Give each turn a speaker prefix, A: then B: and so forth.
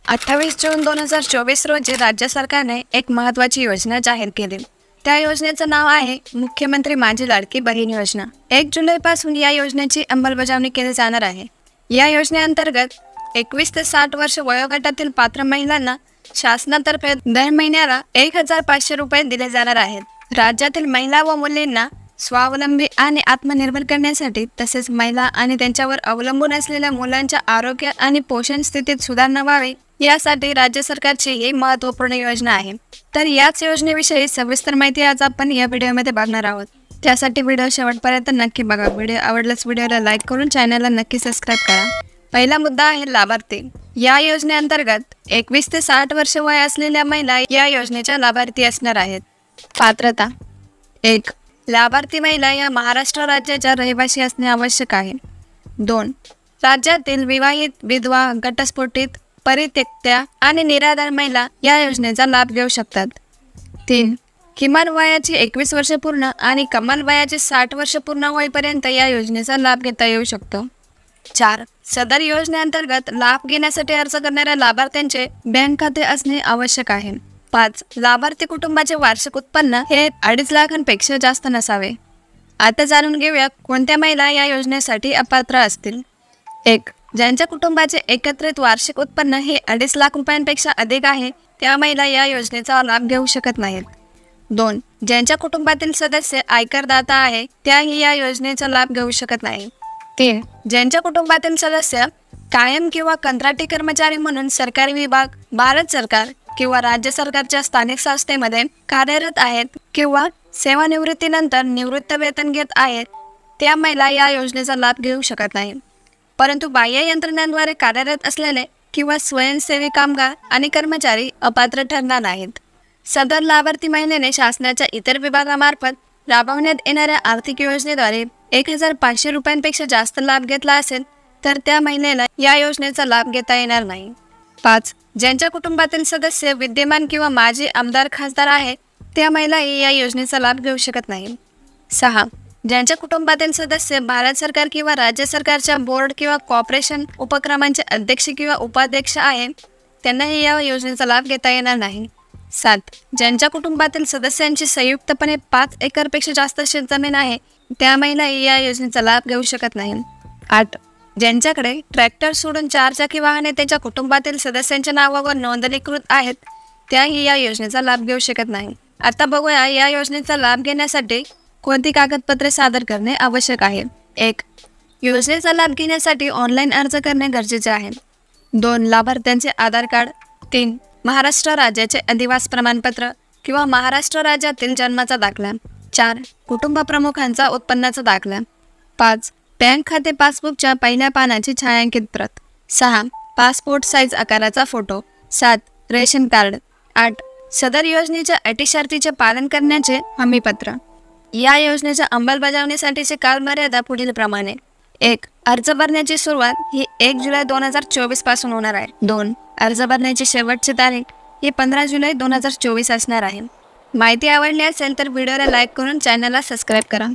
A: 28 जून 2024 रोजी राज्य सरकारने एक महत्त्वाची योजना जाहीर केली। त्या योजनेचं नाव आहे मुख्यमंत्री माझी लाडकी बहीण योजना। 1 जुलैपासून या योजनेची अंमलबजावणी केली जाणार आहे। या योजनेअंतर्गत 21 ते 60 वर्ष वयोगटातील पात्र महिलांना शासनातर्फे दर महिन्याला 1500 रुपये दिले जाणार आहेत। राज्यातील महिला व मुलींना स्वावलंबी आणि आत्मनिर्भर करण्यासाठी तसेच महिला आणि त्यांच्यावर अवलंबून असलेल्या मुलांच्या आरोग्य आणि पोषण स्थितीत सुधारणा व्हावी यासाठी राज्य सरकारची ही महत्त्वपूर्ण योजना आहे। तर याच योजनेविषयी सविस्तर माहिती आज आपण या व्हिडिओमध्ये बघणार आहोत। त्यासाठी व्हिडिओ शेवटपर्यंत नक्की बघा। व्हिडिओ आवडल्यास व्हिडिओला लाईक करून चॅनलला नक्की सबस्क्राईब करा। पहिला मुद्दा आहे लाभार्थी। या योजनेअंतर्गत 21 ते 60 वर्ष वय असलेल्या महिला या योजनेच्या लाभार्थी असणार आहेत। पात्रता 1. लाभार्थी महिला या महाराष्ट्र राज्याच्या रहिवासी असणे आवश्यक आहे। 2. राज्यातील विवाहित, विधवा, घटस्फोटित, परित्यक्त्या आणि निराधार महिला या योजनेचा लाभ घेऊ शकतात। 3. किमान वयाची 21 वर्ष पूर्ण आणि कमाल वयाचे 60 वर्ष पूर्ण होईपर्यंत या योजनेचा लाभ घेता येऊ शकतो। 4. सदर योजनेअंतर्गत लाभ घेण्यासाठी अर्ज करणाऱ्या लाभार्थ्यांचे बँक खाते असणे आवश्यक आहे। 5. लाभार्थी कुटुंबाचे वार्षिक उत्पन्न हे 2.5 लाखांपेक्षा जास्त नसावे। आता जाणून घेऊया कोणत्या महिला या योजनेसाठी अपात्र असतील। 1. ज्यांच्या कुटुंबाचे एकत्रित वार्षिक उत्पन्न हे 2.5 लाख रुपयांपेक्षा अधिक आहे त्या महिला या योजनेचा लाभ घेऊ शकत नाहीत। 2. ज्यांच्या कुटुंबातील सदस्य आयकरदाता आहे त्याही या योजनेचा लाभ घेऊ शकत नाही। 3. ज्यांच्या कुटुंबातील सदस्य कायम किंवा कंत्राटी कर्मचारी म्हणून सरकारी विभाग, भारत सरकार किंवा राज्य सरकारच्या स्थानिक संस्थेमध्ये कार्यरत आहेत किंवा सेवानिवृत्तीनंतर निवृत्त वेतन घेत आहेत त्या महिला या योजनेचा लाभ घेऊ शकत नाही। परंतु बाह्य यंत्रणांद्वारे कार्यरत असलेले किंवा स्वयंसेवी कामगार आणि कर्मचारी अपात्र ठरणार नाहीत। सदर लाभार्थी महिलेने शासनाच्या इतर विभागामार्फत राबवण्यात येणाऱ्या आर्थिक योजनेद्वारे 1500 रुपयांपेक्षा जास्त लाभ घेतला असेल तर त्या महिलेला या योजनेचा लाभ घेता येणार नाही। 5. ज्यांच्या कुटुंबातील सदस्य विद्यमान किंवा माजी आमदार, खासदार आहेत त्या महिलाही या योजनेचा लाभ घेऊ शकत नाही। 6. ज्यांच्या कुटुंबातील सदस्य भारत सरकार किंवा राज्य सरकारच्या बोर्ड किंवा कॉर्पोरेशन उपक्रमांचे अध्यक्ष किंवा उपाध्यक्ष आहेत त्यांनाही या योजनेचा लाभ घेता येणार नाही। 7. ज्यांच्या कुटुंबातील सदस्यांची संयुक्तपणे 5 एकरपेक्षा जास्त शेतजमीन आहे त्या महिलाही या योजनेचा लाभ घेऊ शकत नाही। 8. ज्यांच्याकडे ट्रॅक्टर सोडून 4 चाकी वाहने त्यांच्या कुटुंबातील सदस्यांच्या नावावर नोंदणीकृत आहेत त्याही या योजनेचा लाभ घेऊ शकत नाही। आता बघूया या योजनेचा लाभ घेण्यासाठी कोणती कागदपत्रे सादर करणे आवश्यक आहे। 1. योजनेचा लाभ घेण्यासाठी ऑनलाईन अर्ज करणे गरजेचे आहे। 2. लाभार्थ्यांचे आधार कार्ड। 3. महाराष्ट्र राज्याचे अधिवास प्रमाणपत्र किंवा महाराष्ट्र राज्यातील जन्माचा दाखला। 4. कुटुंब प्रमुखांचा उत्पन्नाचा दाखला। 5. बँक खाते पासबुकच्या पहिल्या पानाची छायांकित प्रत। 6. पासपोर्ट साईज आकाराचा फोटो। 7. Ration card. 8. सदर योजनेच्या अटी शर्तीचे पालन करण्याचे हमीपत्र। या योजनेच्या अंमलबजावणीसाठीची कालमर्यादा पुढील प्रमाणे: 1. अर्ज भरण्याची सुरुवात ही 1 जुलै 2024 पासून होणार आहे। 2. अर्ज भरण्याची शेवटची तारीख ही 15 जुलै 2024 असणार आहे। माहिती आवडली असेल तर व्हिडिओला लाईक करून चॅनलला सबस्क्राईब करा।